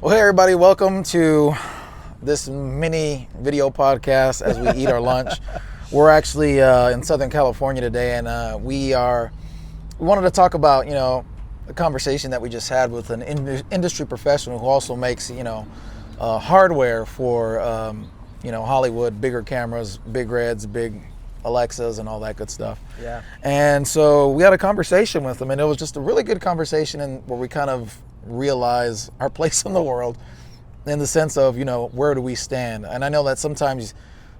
Well, hey everybody, welcome to this mini video podcast as we eat our lunch. We're actually in Southern California today, and we wanted to talk about, a conversation that we just had with an industry professional who also makes, hardware for, Hollywood, bigger cameras, big Reds, big Alexas, and all that good stuff. Yeah. And so we had a conversation with him, and it was just a really good conversation, and where we kind of realize our place in the world, in the sense of, where do we stand? And I know that sometimes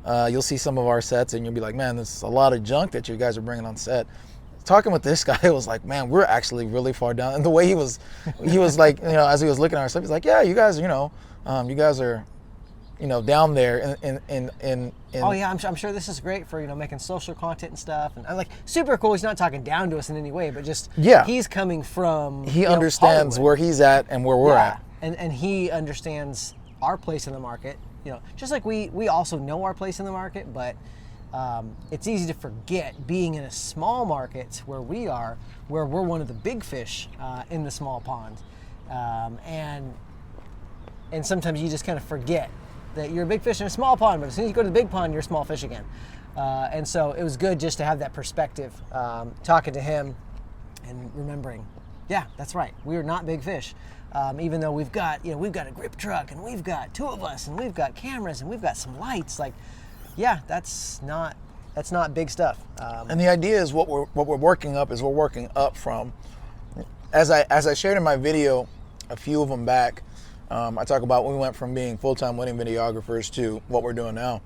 you'll see some of our sets and you'll be like, man, this is a lot of junk that you guys are bringing on set. Talking with this guy, it was like, man, we're actually really far down. And the way he was like, as he was looking at our stuff, he's like, yeah, you guys, you guys are, down there in Oh yeah, I'm sure this is great for making social content and stuff, and I'm like super cool. He's not talking down to us in any way, but just he's coming from he understands Hollywood. Where he's at and where we're at, and he understands our place in the market. Just like we also know our place in the market, but it's easy to forget being in a small market where we are, where we're one of the big fish in the small pond, and sometimes you just kind of forget that you're a big fish in a small pond, but as soon as you go to the big pond, you're a small fish again. And so it was good just to have that perspective, talking to him and remembering, yeah, that's right, we are not big fish. Even though we've got a grip truck, and we've got two of us, and we've got cameras, and we've got some lights, that's not big stuff. And the idea is what we're working up from. As I shared in my video, a few of them back, I talk about when we went from being full-time wedding videographers to what we're doing now,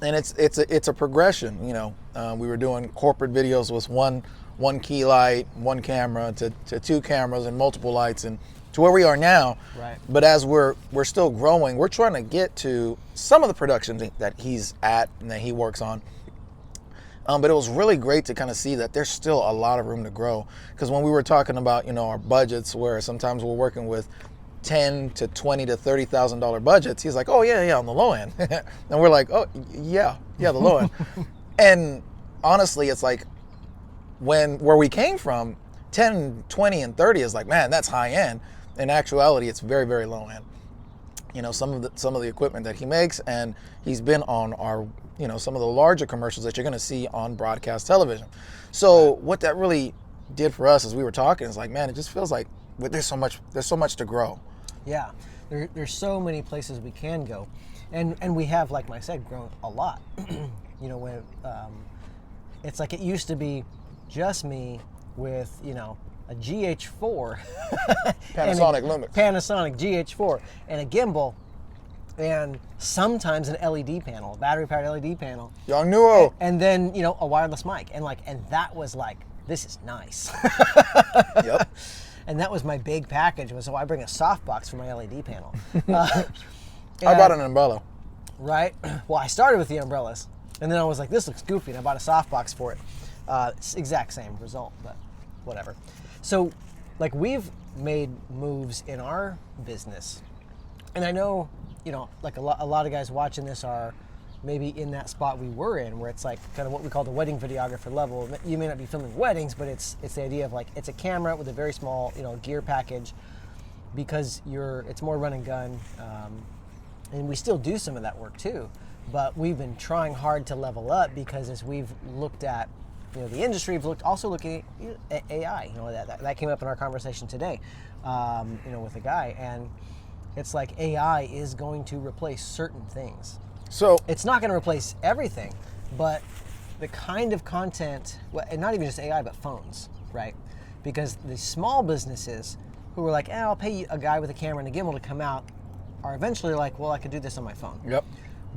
and it's a progression. We were doing corporate videos with one key light, one camera, to two cameras and multiple lights, and to where we are now. Right. But as we're still growing, we're trying to get to some of the productions that he's at and that he works on. But it was really great to kind of see that there's still a lot of room to grow. Because when we were talking about our budgets, where sometimes we're working with $10,000 to $20,000 to $30,000 budgets, he's like, oh yeah, on the low end. And we're like, oh yeah, the low end. And honestly, it's like where we came from, 10, 20, and 30 is like, man, that's high end. In actuality, it's very, very low end. Some of the equipment that he makes, and he's been on our, some of the larger commercials that you're going to see on broadcast television. So what that really did for us as we were talking is like, man, it just feels like there's so much to grow. Yeah, there's so many places we can go, and we have, like I said, grown a lot. When it's like it used to be just me with a GH4, Panasonic Lumix, Panasonic GH4, and a gimbal, and sometimes an LED panel, battery-powered LED panel. Young Nuo. And then a wireless mic, and that was like, this is nice. Yep. And that was my big package. So I bring a softbox for my LED panel. I bought an umbrella. Right. Well, I started with the umbrellas, and then I was like, this looks goofy, and I bought a softbox for it. It's exact same result, but whatever. So, we've made moves in our business, and I know, a lot of guys watching this are maybe in that spot we were in, where it's like kind of what we call the wedding videographer level. You may not be filming weddings, but it's the idea of it's a camera with a very small gear package, because it's more run and gun, and we still do some of that work too. But we've been trying hard to level up, because as we've looked at the industry, we've also looking at AI. That came up in our conversation today, with a guy, and it's like AI is going to replace certain things. So it's not going to replace everything, but the kind of content, and not even just AI, but phones, right? Because the small businesses who are like, I'll pay a guy with a camera and a gimbal to come out, are eventually like, well, I could do this on my phone. Yep.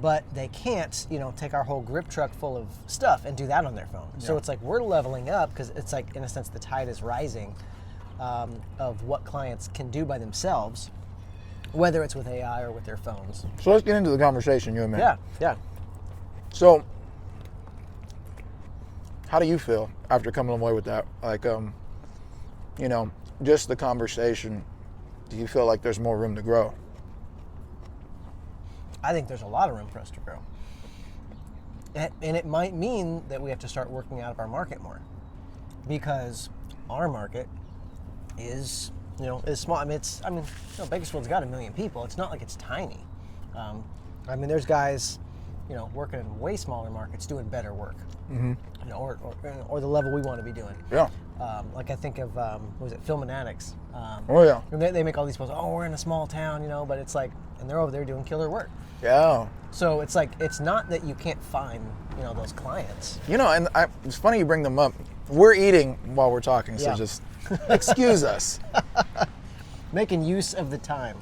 But they can't, take our whole grip truck full of stuff and do that on their phone. Yeah. So it's like we're leveling up, because it's like, in a sense, the tide is rising of what clients can do by themselves, whether it's with AI or with their phones. So let's get into the conversation, you and me. Yeah. So, how do you feel after coming away with that? Just the conversation, do you feel like there's more room to grow? I think there's a lot of room for us to grow. And it might mean that we have to start working out of our market more, because our market is you know, is small. I mean, you know, Bakersfield's got 1 million people. It's not like it's tiny. I mean, there's guys, you know, working in way smaller markets doing better work. You know, or the level we want to be doing. Yeah. Like I think of, what was it, Filminatics. Oh yeah. And they make all these posts, oh, we're in a small town, you know, but it's like, and they're over there doing killer work. Yeah. So it's like, it's not that you can't find, you know, those clients. You know, and it's funny you bring them up. We're eating while we're talking, so Yeah. just excuse us. Making use of the time.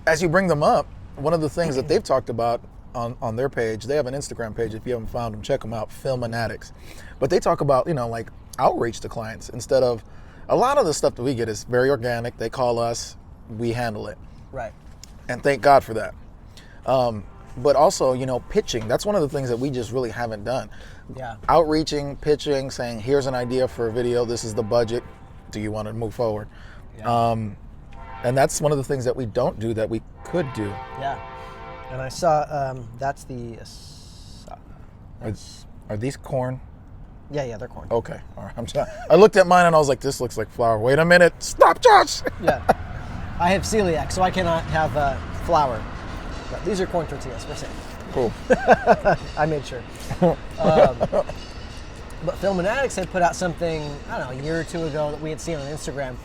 As you bring them up, one of the things that they've talked about on their page, they have an Instagram page. If you haven't found them, check them out, Filminatics. But they talk about, you know, like outreach to clients instead of, a lot of the stuff that we get is very organic. They call us, we handle it. Right. And thank God for that. But also, you know, pitching. That's one of the things that we just really haven't done. Yeah. Outreaching, pitching, saying, here's an idea for a video. This is the budget. Do you want to move forward? Yeah. And that's one of the things that we don't do that we could do. Yeah. And I saw, that's the, Are these corn? yeah, they're corn. Okay. All right. I looked at mine and I was like, this looks like flour. Wait a minute. Stop, Josh. Yeah. I have celiac, so I cannot have flour. But these are corn tortillas, we're safe. Cool. I made sure. But Filminatics had put out something, I don't know, a year or two ago that we had seen on Instagram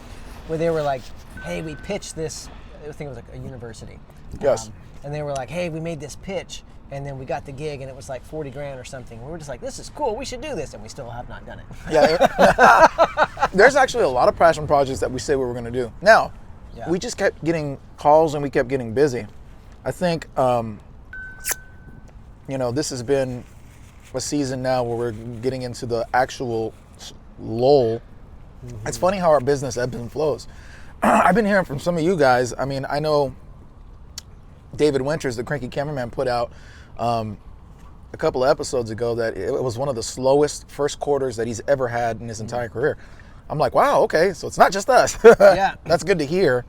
where they were like, hey, we pitched this, I think it was like a university. Yes. And they were like, hey, we made this pitch, and then we got the gig, and it was like 40 grand or something. We were just like, this is cool, we should do this, and we still have not done it. Yeah. There's actually a lot of passion projects that we say we were going to do. Now, Yeah. we just kept getting calls and we kept getting busy. I think, you know, this has been a season now where we're getting into the actual lull. It's funny how our business ebbs and flows. I've been hearing from some of you guys. I mean, I know David Winters, the Cranky Cameraman, put out a couple of episodes ago that it was one of the slowest first quarters that he's ever had in his entire career. I'm like, wow, okay, so it's not just us. Yeah. That's good to hear.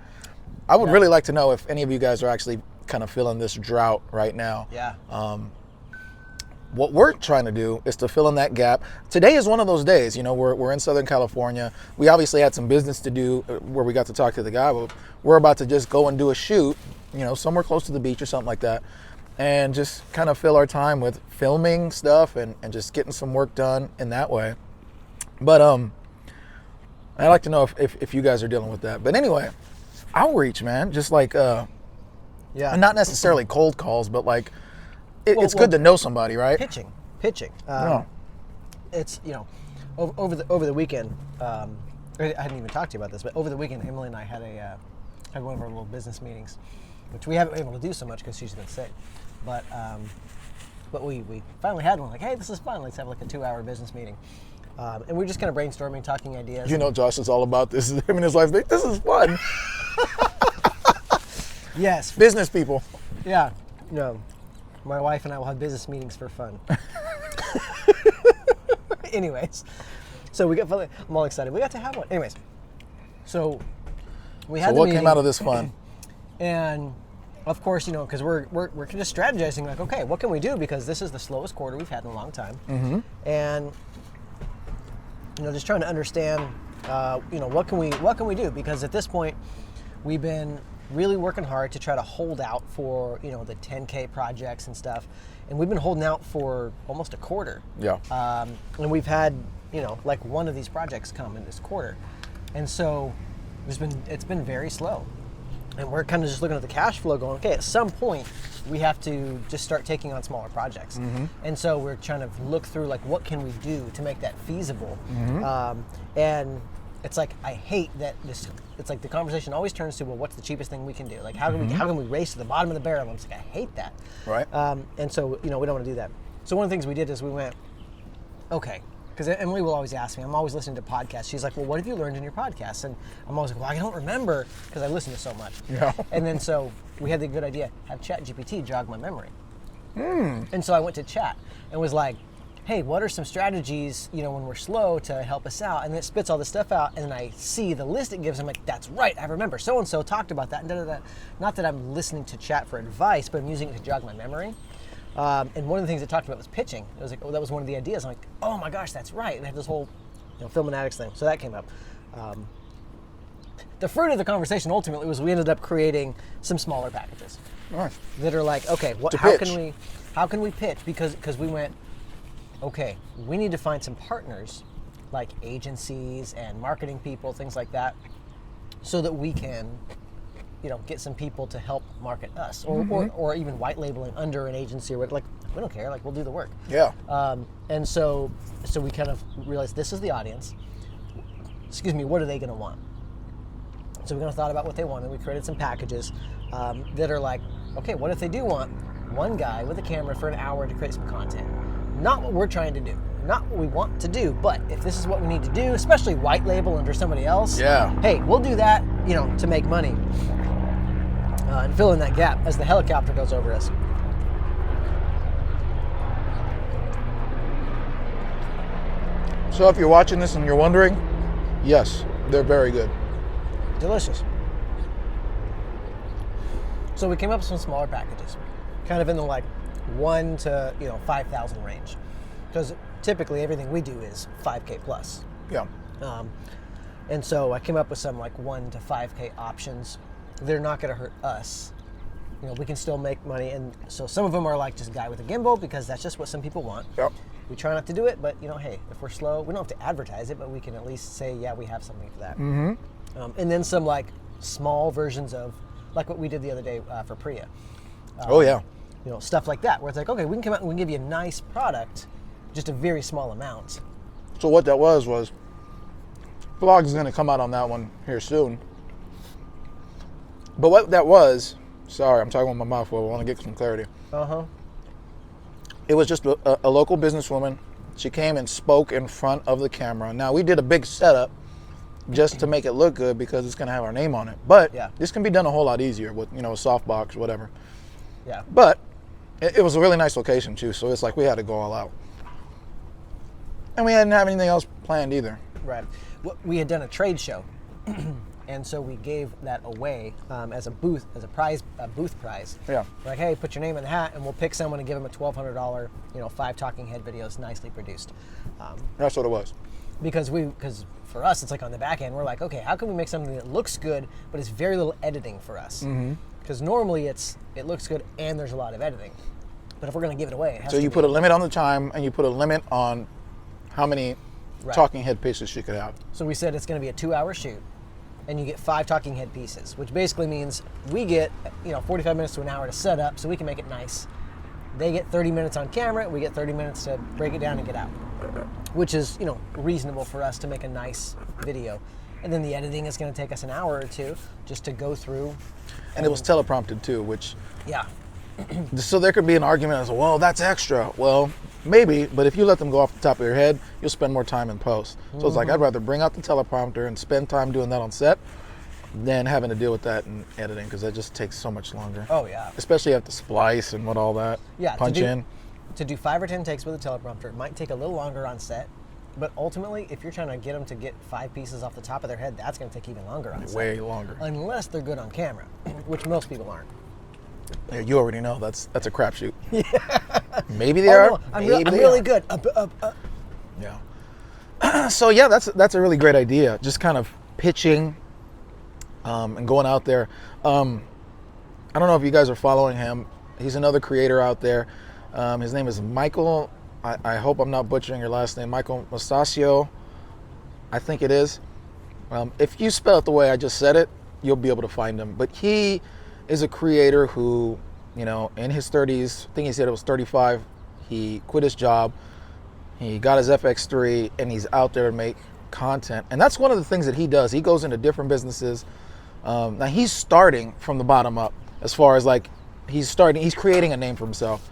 I would really like to know if any of you guys are actually kind of feeling this drought right now. Yeah. What we're trying to do is to fill in that gap. Today is one of those days. You know, we're in Southern California. We obviously had some business to do where we got to talk to the guy, but we're about to just go and do a shoot, you know, somewhere close to the beach or something like that, and just kind of fill our time with filming stuff and just getting some work done in that way. But I'd like to know if you guys are dealing with that. But anyway, outreach, man, just like Yeah. and not necessarily cold calls, but like it's Well, good to know somebody, right? Pitching. Yeah. It's, you know, over the weekend, I hadn't even talked to you about this, but over the weekend, Emily and I had one of our little business meetings, which we haven't been able to do so much because she's been sick. But we finally had one. Like, hey, this is fun. Let's have like a 2-hour business meeting. And we're just kind of brainstorming, talking ideas. You know, Josh is all about this. Him and his wife, this is fun. Yes. Business people. Yeah. No. My wife and I will have business meetings for fun. Anyways, so I'm all excited. We got to have one. Anyways, so we had So the what meeting, came out of this fun? and of course, you know, because we're just strategizing, like, okay, what can we do? Because this is the slowest quarter we've had in a long time, and you know, just trying to understand, you know, what can we do? Because at this point, we've been really working hard to try to hold out for, you know, the 10K projects and stuff, and we've been holding out for almost a quarter. Yeah. And we've had, you know, like one of these projects come in this quarter, and so it's been very slow, and we're kind of just looking at the cash flow, going, okay, at some point we have to just start taking on smaller projects, and so we're trying to look through like what can we do to make that feasible, and it's like I hate that this. It's like the conversation always turns to, well, what's the cheapest thing we can do? Like how can we race to the bottom of the barrel? I'm just like, I hate that. Right. And so, you know, we don't want to do that. So one of the things we did is we went, okay, because Emily will always ask me, I'm always listening to podcasts. She's like, well, what have you learned in your podcasts? And I'm always like, well, I don't remember because I listen to so much. Yeah. And then so we had the good idea, have ChatGPT jog my memory. And so I went to Chat and was like, hey, what are some strategies, you know, when we're slow to help us out? And then it spits all this stuff out, and then I see the list it gives. I'm like, that's right, I remember. So-and-so talked about that, and da-da-da. Not that I'm listening to Chat for advice, but I'm using it to jog my memory. And one of the things it talked about was pitching. It was like, oh, that was one of the ideas. I'm like, oh my gosh, that's right. And I had this whole, you know, Filminatics thing. So that came up. The fruit of the conversation ultimately was we ended up creating some smaller packages Nice. that are like, okay, To how pitch. can we pitch? Because we went, okay, we need to find some partners like agencies and marketing people, things like that, so that we can, get some people to help market us, or even white labeling under an agency or what. Like, we don't care. Like, we'll do the work. Yeah. And so we kind of realized this is the audience. Excuse me, what are they going to want? So we kind of thought about what they wanted. We created some packages that are like, okay, what if they do want one guy with a camera for an hour to create some content? Not what we're trying to do, not what we want to do, but if this is what we need to do, especially white label under somebody else, Yeah. hey, we'll do that, to make money and fill in that gap as the helicopter goes over us. So if you're watching this and you're wondering, yes, they're very good. Delicious. So we came up with some smaller packages, kind of in the like 1 to 5,000 range, because typically everything we do is 5K plus. Yeah. And so I came up with some like 1 to 5K options. They're not going to hurt us. We can still make money, and so some of them are like just a guy with a gimbal because that's just what some people want. Yep. We try not to do it, but hey, if we're slow, we don't have to advertise it, but we can at least say, yeah, we have something for that. Mm-hmm. And then some like small versions of like what we did the other day for Priya. Oh yeah. Stuff like that, where it's like, okay, we can come out and we can give you a nice product, just a very small amount. So what that was vlog is going to come out on that one here soon. But what that was, sorry, I'm talking with my mouth full. I want to get some clarity. It was just a local businesswoman. She came and spoke in front of the camera. Now, we did a big setup just to make it look good because it's going to have our name on it. But Yeah. this can be done a whole lot easier with, a softbox, whatever. Yeah. But it was a really nice location, too. So it's like we had to go all out. And we didn't have anything else planned either. Right. We had done a trade show, and so we gave that away as a booth prize. Yeah. Like, hey, put your name in the hat, and we'll pick someone and give them a $1,200, 5 talking head videos, nicely produced. That's what it was. Because for us, it's like on the back end, we're like, okay, how can we make something that looks good, but it's very little editing for us? Because normally it looks good and there's a lot of editing. But if we're going to give it away, it has So to you be. put a limit on the time, and you put a limit on how many talking head pieces she could have. So we said it's going to be a 2-hour shoot, and you get 5 talking head pieces, which basically means we get 45 minutes to an hour to set up, so we can make it nice. They get 30 minutes on camera. We get 30 minutes to break it down and get out, which is reasonable for us to make a nice video. And then the editing is going to take us an hour or two just to go through. And it was teleprompted too, which Yeah. so there could be an argument as well, that's extra. Well, maybe, but if you let them go off the top of your head, you'll spend more time in post. So it's like I'd rather bring out the teleprompter and spend time doing that on set than having to deal with that in editing, because that just takes so much longer. Oh, yeah. Especially you have to splice and what all that. Yeah. Punch in. To do 5 or 10 takes with a teleprompter, it might take a little longer on set. But ultimately, if you're trying to get them to get 5 pieces off the top of their head, that's going to take even longer on set. Way longer. Unless they're good on camera, which most people aren't. Yeah, you already know that's a crapshoot. Yeah. Maybe they Oh, are. no, I'm Maybe they really aren't. good. Yeah. So yeah, that's a really great idea. Just kind of pitching and going out there. I don't know if you guys are following him. He's another creator out there. His name is Michael. I hope I'm not butchering your last name. Michael Mastasio, I think it is. If you spell it the way I just said it, you'll be able to find him. But he is a creator who, in his 30s, I think he said it was 35, he quit his job. He got his FX3 and he's out there to make content. And that's one of the things that he does. He goes into different businesses. Now he's starting from the bottom up as far as like he's creating a name for himself.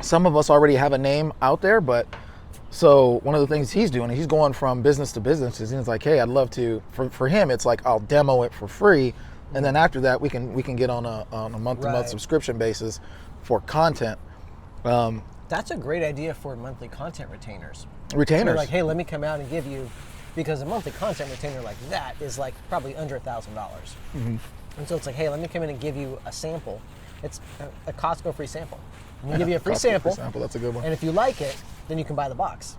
Some of us already have a name out there, but so one of the things he's doing, he's going from business to business. And he's like, hey, I'd love to, for him, it's like, I'll demo it for free. And then after that, we can get on a month-to-month subscription basis for content. That's a great idea for monthly content retainers. Retainers. They're like, hey, let me come out and give you, because a monthly content retainer like that is like probably under $1,000. And so it's like, hey, let me come in and give you a sample. It's a Costco free sample. I'm gonna give you a free sample. That's a good one. And if you like it, then you can buy the box.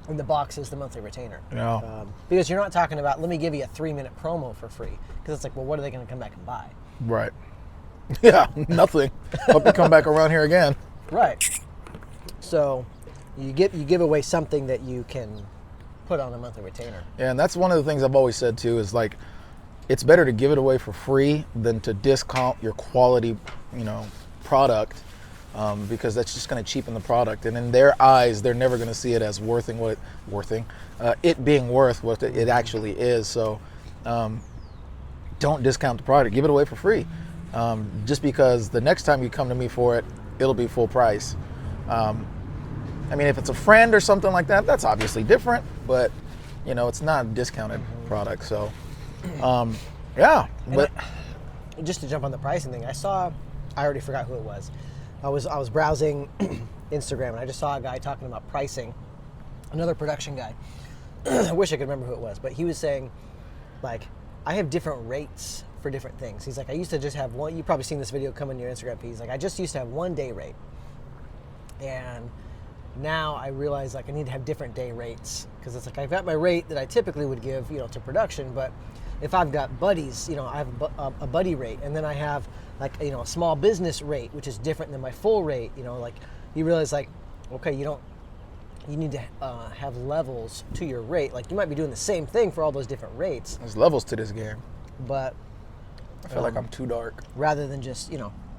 and the box is the monthly retainer. Yeah. Because you're not talking about, let me give you a 3-minute promo for free. Because it's like, well, what are they going to come back and buy? Right. Yeah, nothing. Hope you come back around here again. Right. So you give away something that you can put on a monthly retainer. Yeah, and that's one of the things I've always said too, is like, it's better to give it away for free than to discount your quality, product, because that's just going to cheapen the product. And in their eyes, they're never going to see it as it being worth what it actually is. So don't discount the product. Give it away for free. Just because the next time you come to me for it, it'll be full price. If it's a friend or something like that, that's obviously different, but it's not a discounted product. So, yeah. But just to jump on the pricing thing, I already forgot who it was. I was browsing Instagram and I just saw a guy talking about pricing, another production guy. I wish I could remember who it was, but he was saying, like, I have different rates for different things. He's like, I used to just have one. You've probably seen this video come in your Instagram feed. He's like, I just used to have one day rate, and now I realize like I need to have different day rates, because it's like I've got my rate that I typically would give to production, but if I've got buddies, I have a buddy rate, and then I have like a small business rate, which is different than my full rate. Like you realize like, okay, you need to have levels to your rate. Like you might be doing the same thing for all those different rates. there's levels to this game. But I feel like I'm too dark. rather than just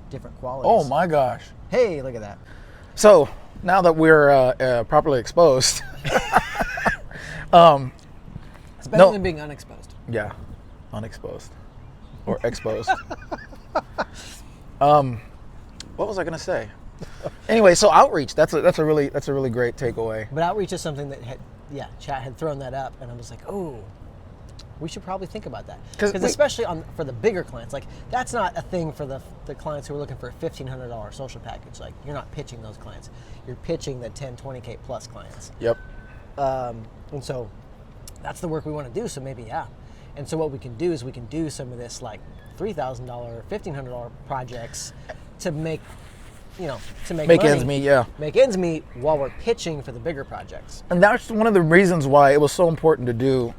different qualities. Oh my gosh. Hey, look at that. So now that we're properly exposed, It's better than being unexposed. yeah, unexposed or exposed. What was I gonna say? Anyway, so outreach. That's a really great takeaway. But outreach is something that chat had thrown that up, and I was like, oh, we should probably think about that. Because especially for the bigger clients, like that's not a thing for the clients who are looking for a $1,500 social package. Like you're not pitching those clients. You're pitching the 10, 20K plus clients. Yep. And so that's the work we want to do. So maybe, yeah. And so what we can do is we can do some of this like $3,000, $1,500 projects to make make money, ends meet. Yeah. Make ends meet while we're pitching for the bigger projects. And that's one of the reasons why it was so important to do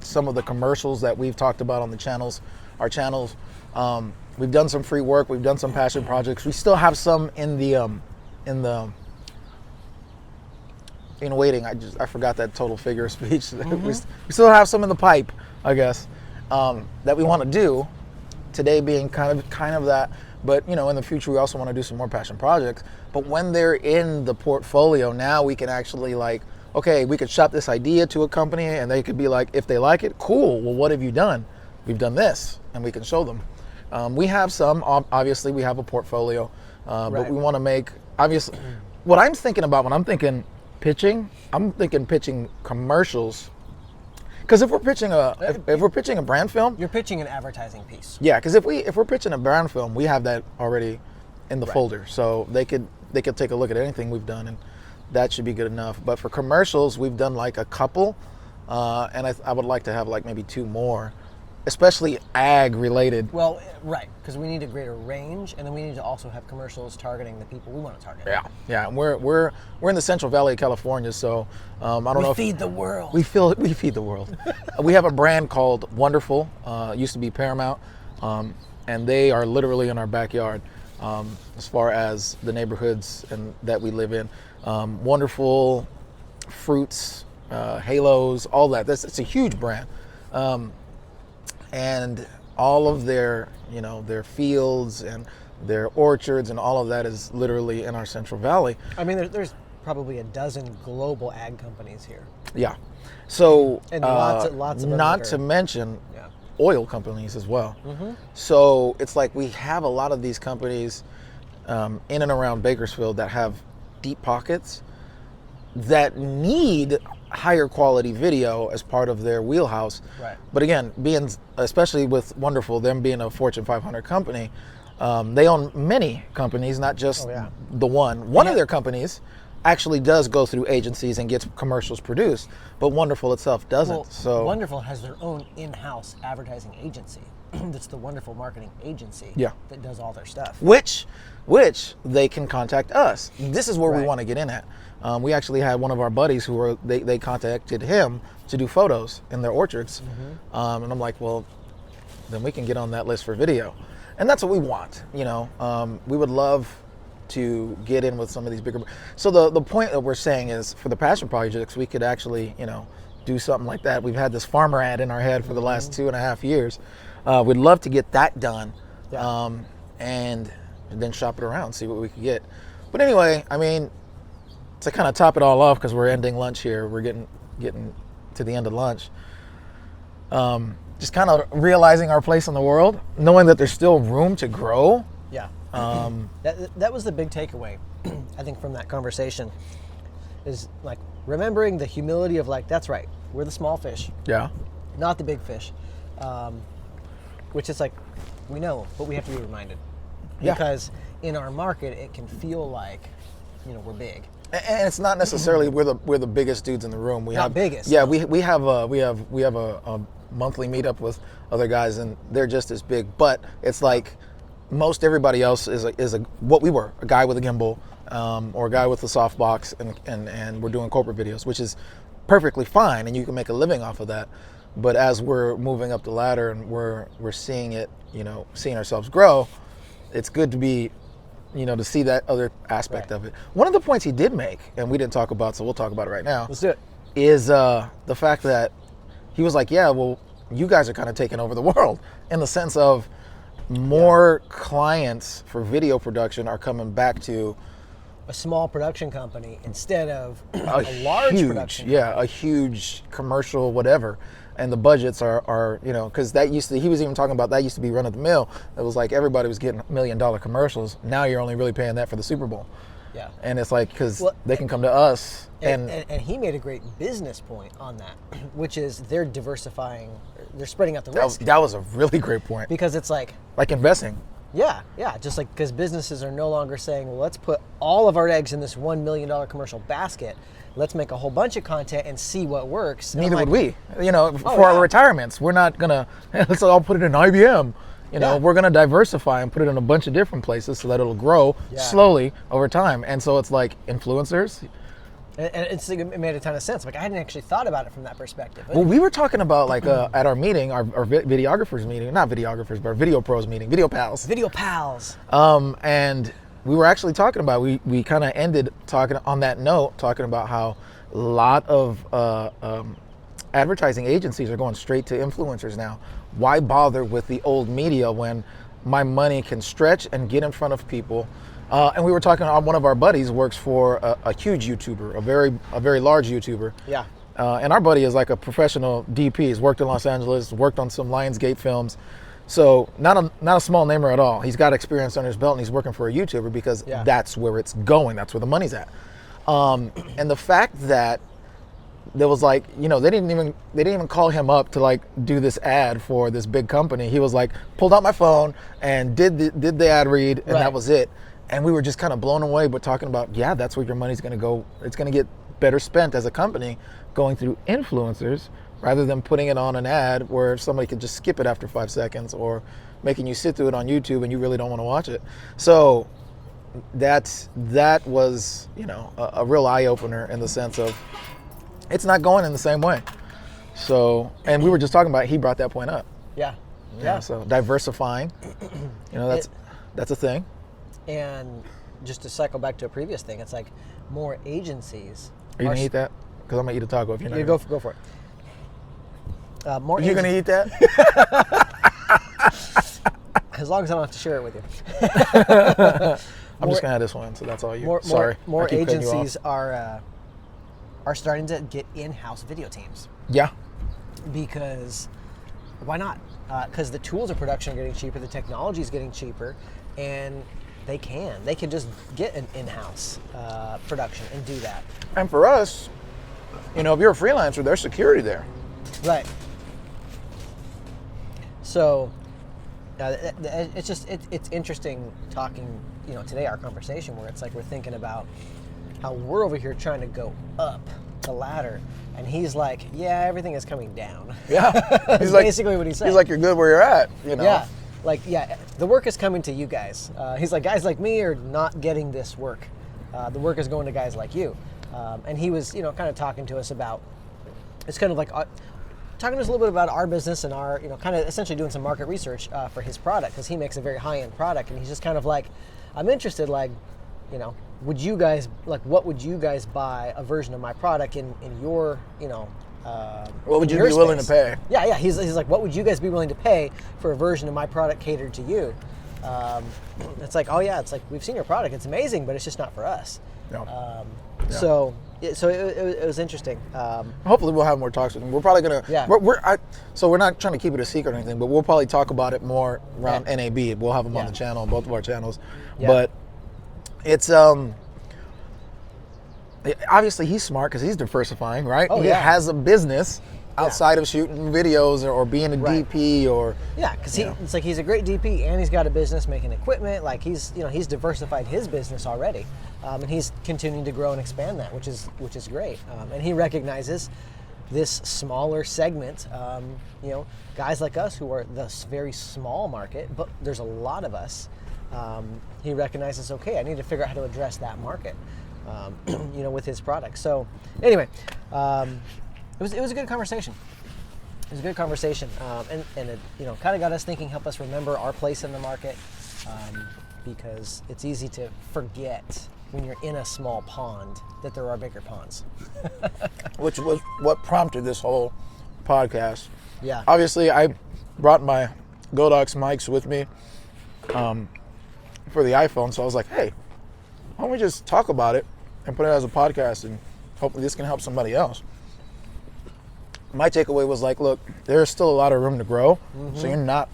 some of the commercials that we've talked about on our channels. We've done some free work. We've done some passion projects. We still have some in waiting. I forgot that total figure of speech. Mm-hmm. We still have some in the pipe, I guess, that we want to do. Today being kind of that. But in the future we also want to do some more passion projects. But when they're in the portfolio, now we can actually like, okay, we could shop this idea to a company and they could be like, if they like it, cool. Well, what have you done? We've done this, and we can show them. We have some, obviously we have a portfolio, Right. but we want to make, obviously, what I'm thinking about when I'm thinking pitching, I'm thinking pitching commercials. Because if we're pitching a brand film, You're pitching an advertising piece. yeah. Because if we're pitching a brand film, we have that already in the Right. folder, so they could take a look at anything we've done, and that should be good enough. But for commercials, we've done like a couple, and I would like to have like maybe 2 more, especially ag related. Well, right, because we need a greater range, and then we need to also have commercials targeting the people we want to target. Yeah. And we're in the Central Valley of California, so I don't know. We feed the world. We feed the world. We have a brand called Wonderful. Used to be Paramount, and they are literally in our backyard, as far as the neighborhoods and that we live in. Wonderful fruits, halos, all that. It's a huge brand, and all of their their fields and their orchards and all of that is literally in our Central Valley. I mean, there's probably a dozen global ag companies here. Yeah. So And lots of them not that are- to mention Yeah. oil companies as well. Mm-hmm. So it's like we have a lot of these companies in and around Bakersfield that have deep pockets that need higher quality video as part of their wheelhouse. Right. But again, especially with Wonderful, them being a Fortune 500 company, they own many companies, not just Oh, yeah. the one. One Yeah. of their companies actually does go through agencies and gets commercials produced, but Wonderful itself doesn't. Well, So Wonderful has their own in-house advertising agency. That's the Wonderful Marketing Agency. Yeah. That does all their stuff. which they can contact us. This is where we Right. want to get in at. We actually had one of our buddies who were they contacted him to do photos in their orchards, and I'm like, well, then we can get on that list for video, and that's what we want. We would love to get in with some of these bigger. So the point that we're saying is, for the passion projects, we could actually do something like that. We've had this farmer ad in our head for the last 2.5 years. We'd love to get that done, Yeah. and then shop it around, see what we could get. But anyway, I mean, to kind of top it all off, because we're ending lunch here, we're getting to the end of lunch. Just kind of realizing our place in the world, knowing that there's still room to grow. Yeah. That was the big takeaway, I think, from that conversation, is like remembering the humility of like, that's right, we're the small fish, Yeah. not the big fish, which is like, we know, but we have to be reminded. Yeah. Because in our market, it can feel like, we're big. And it's not necessarily we're the biggest dudes in the room. We Not have biggest, Yeah, no. we have a monthly meetup with other guys, and they're just as big. But it's like most everybody else is what we were, a guy with a gimbal, or a guy with a softbox, and we're doing corporate videos, which is perfectly fine, and you can make a living off of that. But as we're moving up the ladder and we're seeing it, seeing ourselves grow, it's good to be, to see that other aspect Right. of it. One of the points he did make, and we didn't talk about, so we'll talk about it right now, Let's do it. is the fact that he was like, yeah, well, you guys are kind of taking over the world, in the sense of more clients for video production are coming back to A small production company instead of a large huge, production. yeah, a huge commercial, whatever. And the budgets are because he was even talking about that used to be run of the mill. It was like everybody was getting $1 million commercials. Now you're only really paying that for the Super Bowl. Yeah. And it's like, because Well, they can come to us And he made a great business point on that, which is they're diversifying, they're spreading out the risk. that was a really great point. Because it's like, Investing. yeah, just like, because businesses are no longer saying, well, let's put all of our eggs in this $1 million commercial basket. Let's make a whole bunch of content and see what works. And Neither I'm would like, we. For yeah. our retirements, we're not gonna. Let's all put it in IBM. Yeah. We're gonna diversify and put it in a bunch of different places so that it'll grow Yeah. slowly over time. And so it's like influencers. And it made a ton of sense. Like, I hadn't actually thought about it from that perspective. Well, we were talking about at our meeting, our videographers meeting, not videographers, but our video pros meeting, video pals. Video pals. And we were actually talking about, we kind of ended talking on that note, talking about how a lot of advertising agencies are going straight to influencers now. Why bother with the old media when my money can stretch and get in front of people? And we were talking, one of our buddies works for a huge YouTuber, a very large YouTuber. Yeah. And our buddy is like a professional DP. He's worked in Los Angeles, worked on some Lionsgate films. So not a small namer at all. He's got experience under his belt, and he's working for a YouTuber because Yeah. that's where it's going. That's where the money's at. And the fact that there was like, they didn't even call him up to like do this ad for this big company. He was like, pulled out my phone and did the ad read, and Right. that was it. And we were just kind of blown away, but talking about, yeah, that's where your money's going to go. It's going to get better spent as a company going through influencers rather than putting it on an ad where somebody could just skip it after 5 seconds, or making you sit through it on YouTube and you really don't want to watch it. So that was, a real eye opener in the sense of it's not going in the same way. So, and we were just talking about, he brought that point up. Yeah. Yeah. So diversifying, that's a thing. And just to cycle back to a previous thing, it's like more agencies. Are you gonna eat that? Because I'm gonna eat a taco if you're not. You go for it. More. You're gonna eat that? As long as I don't have to share it with you. I'm just gonna have this one, so that's all you. More Sorry. More I keep cutting you off. agencies are starting to get in-house video teams, Yeah. because why not? Because the tools of production are getting cheaper, the technology is getting cheaper, and they can just get an in-house production and do that. And for us, if you're a freelancer, there's security there. Right. So it's interesting talking, today, our conversation, where it's like we're thinking about how we're over here trying to go up the ladder, and he's like, yeah, everything is coming down. Yeah. That's basically what he said. He's like, you're good where you're at, you know? Yeah, like, yeah, the work is coming to you guys. He's like, guys like me are not getting this work. The work is going to guys like you. And he was, kind of talking to us about, it's kind of like, talking to us a little bit about our business and our, kind of essentially doing some market research for his product, because he makes a very high-end product, and he's just kind of like, I'm interested, like, would you guys, like, what would you guys buy a version of my product in your, what would in you your be willing to space? pay? Yeah. He's like, what would you guys be willing to pay for a version of my product catered to you? It's like, oh yeah, it's like, we've seen your product, it's amazing, but it's just not for us. No. Yeah. So it was interesting. Hopefully we'll have more talks with him. We're probably gonna. Yeah. So we're not trying to keep it a secret or anything, but we'll probably talk about it more around Yeah. NAB. We'll have him on Yeah. the channel, both of our channels. Yeah. But it's obviously he's smart because he's diversifying, right? Oh, he yeah. has a business outside of shooting videos or being a Right. DP or. Yeah, because it's like he's a great DP and he's got a business making equipment. Like he's diversified his business already, and he's continuing to grow and expand that, which is great. And he recognizes this smaller segment. Guys like us who are this very small market, but there's a lot of us. He recognizes, okay, I need to figure out how to address that market, with his product. So anyway. It was a good conversation. It was a good conversation, and it kind of got us thinking, help us remember our place in the market, because it's easy to forget when you're in a small pond that there are bigger ponds. Which was what prompted this whole podcast. Yeah. Obviously, I brought my Godox mics with me for the iPhone, so I was like, hey, why don't we just talk about it and put it as a podcast, and hopefully this can help somebody else. My takeaway was like, look, there's still a lot of room to grow, so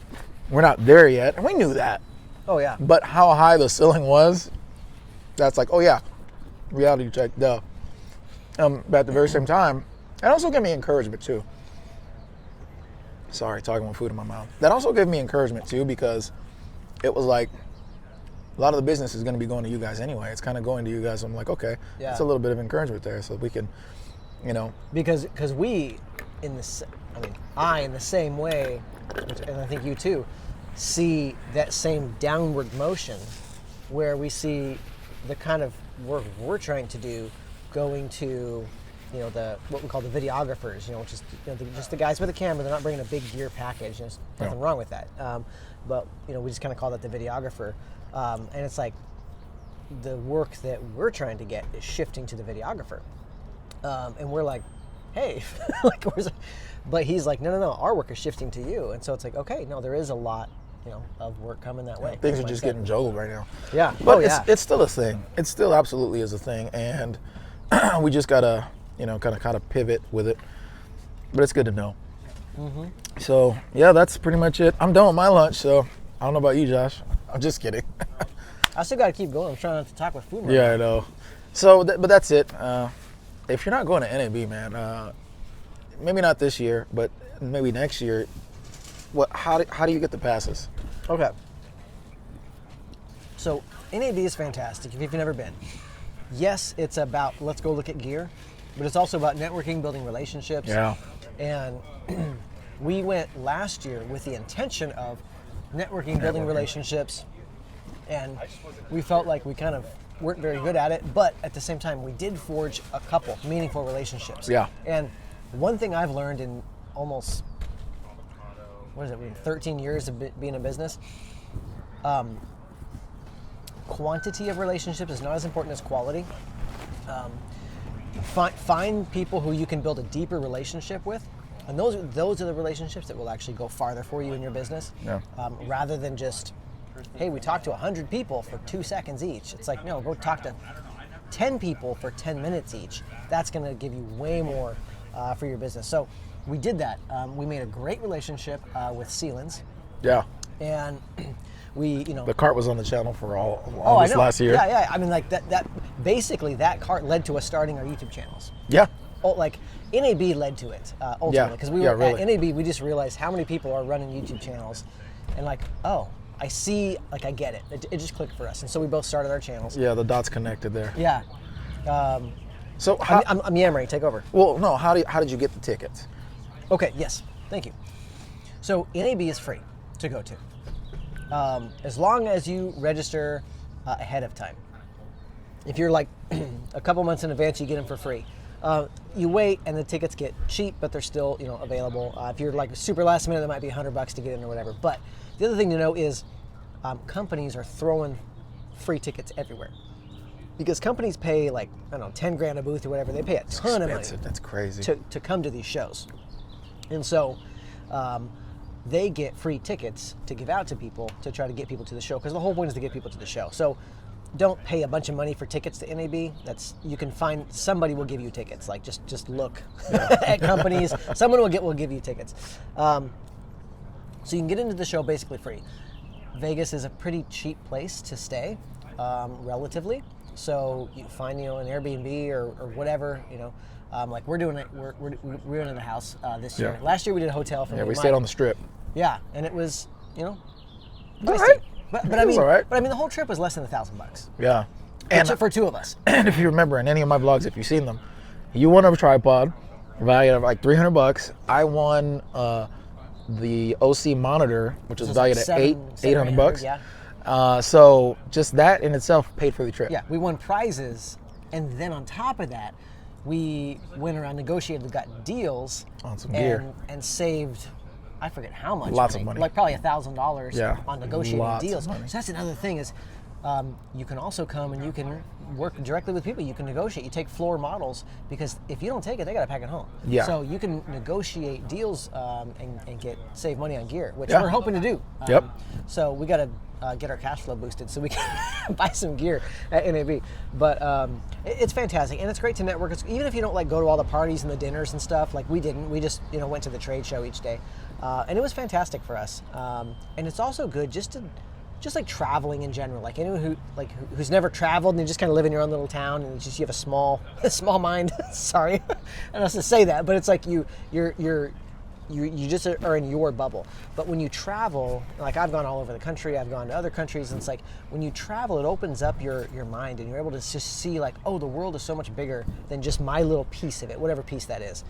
we're not there yet, and we knew that. Oh yeah. But how high the ceiling was, that's like, oh yeah, reality check, duh. But at the very same time, that also gave me encouragement too. Sorry, talking with food in my mouth. That also gave me encouragement too, because it was like, a lot of the business is going to be going to you guys anyway. It's kind of going to you guys. I'm like, okay, Yeah. that's a little bit of encouragement there, so we can, Because we, in the same way, and I think you too, see that same downward motion, where we see the kind of work we're trying to do going to, what we call the videographers, which is just the guys with a camera. They're not bringing a big gear package. There's nothing wrong with that. But we just kind of call that the videographer, and it's like the work that we're trying to get is shifting to the videographer. And we're like, hey, but he's like, no, our work is shifting to you. And so it's like, okay, no, there is a lot, of work coming that way. things are just getting juggled right now. Yeah. But it's still a thing. It still absolutely is a thing. And we just got to, kind of pivot with it. But it's good to know. Mm-hmm. So, yeah, that's pretty much it. I'm done with my lunch, so I don't know about you, Josh. I'm just kidding. I still got to keep going. I'm trying not to talk with food. Right Yeah, now. I know. So, but that's it. If you're not going to NAB, man, maybe not this year, but maybe next year, how do you get the passes? Okay. So NAB is fantastic if you've never been. Yes, it's about let's go look at gear, but it's also about networking, building relationships. Yeah. And we went last year with the intention of networking, building relationships, and we felt like we kind of weren't very good at it, but at the same time, we did forge a couple meaningful relationships. Yeah. And one thing I've learned in almost, 13 years of being in business, quantity of relationships is not as important as quality. Find people who you can build a deeper relationship with, and those are the relationships that will actually go farther for you in your business. Yeah. Rather than just, hey, we talked to 100 people for 2 seconds each. It's like, no, go talk to 10 people for 10 minutes each. That's going to give you way more for your business. So we did that. We made a great relationship with Sealands, Yeah. and we, The cart was on the channel for all this last year. Yeah. I mean, like that basically that cart led to us starting our YouTube channels. Yeah. Oh, like NAB led to it ultimately, because we were really. at NAB. We just realized how many people are running YouTube channels, and like, oh, I see, like I get it. It just clicked for us, and so we both started our channels. Yeah, the dots connected there. Yeah, So how, I'm yammering. Take over. well, no, how did you get the tickets? Okay, yes, thank you. So NAB is free to go to, as long as you register ahead of time. If you're like a couple months in advance, you get them for free. You wait, and the tickets get cheap, but they're still available. If you're like super last minute, it might be $100 to get in or whatever. But the other thing to know is companies are throwing free tickets everywhere. Because companies pay like, I don't know, 10 grand a booth or whatever. They pay a ton of money. That's crazy. To come to these shows. And so they get free tickets to give out to people to try to get people to the show, because the whole point is to get people to the show. So don't pay a bunch of money for tickets to NAB. You can find, somebody will give you tickets. Like just look at companies. Someone will give you tickets. So you can get into the show basically free. Vegas is a pretty cheap place to stay, relatively. So you find an Airbnb or whatever, like we're doing it. We're in a house this year. Yeah. Last year we did a hotel for Yeah, we stayed on the Strip. Yeah, and it was All pricey. right. But It I was mean, all right. the whole trip was less than $1,000 Yeah. And for two of us. And if you remember in any of my vlogs, if you've seen them, you won a tripod valued at like $300. I won the OC monitor, which was valued at $800. Yeah. So just that in itself paid for the trip. Yeah, we won prizes, and then on top of that, we went around, negotiated, got deals On some gear. and saved, I forget how much. Lots of money. Like probably $1,000 Yeah, on negotiating lots of deals. So money. that's another thing is, you can also come and you can work directly with people. You can negotiate. You take floor models, because if you don't take it, they got to pack it home. Yeah. So you can negotiate deals and save money on gear, which Yeah. we're hoping to do. Yep. So we got to get our cash flow boosted so we can buy some gear at NAB. But it's fantastic, and it's great to network. Even if you don't like go to all the parties and the dinners and stuff, like we didn't. We just went to the trade show each day, and it was fantastic for us. And it's also good just like traveling in general. Like anyone who's never traveled and you just kind of live in your own little town and you have a small mind. Sorry, I don't know how to say that, but it's like you just are in your bubble. But when you travel, like I've gone all over the country, I've gone to other countries, and it's like when you travel, it opens up your mind, and you're able to just see like, oh, the world is so much bigger than just my little piece of it, whatever piece that is.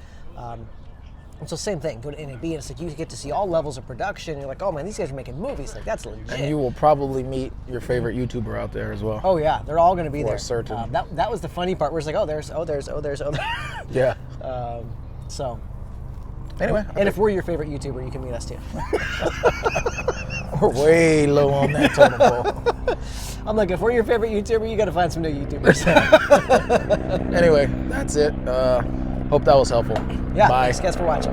And so same thing, go to NAB, and it's like you get to see all levels of production. You're like, oh man, these guys are making movies. Like that's legit. And you will probably meet your favorite YouTuber out there as well. Oh yeah, they're all going to be there. certain. That was the funny part. Where it's like, oh there's. Yeah. So. Anyway, And if we're your favorite YouTuber, you can meet us too. we're way low on that totem pole. I'm like, if we're your favorite YouTuber, you got to find some new YouTubers. Anyway, that's it. Hope that was helpful. Yeah, Bye. thanks guys for watching.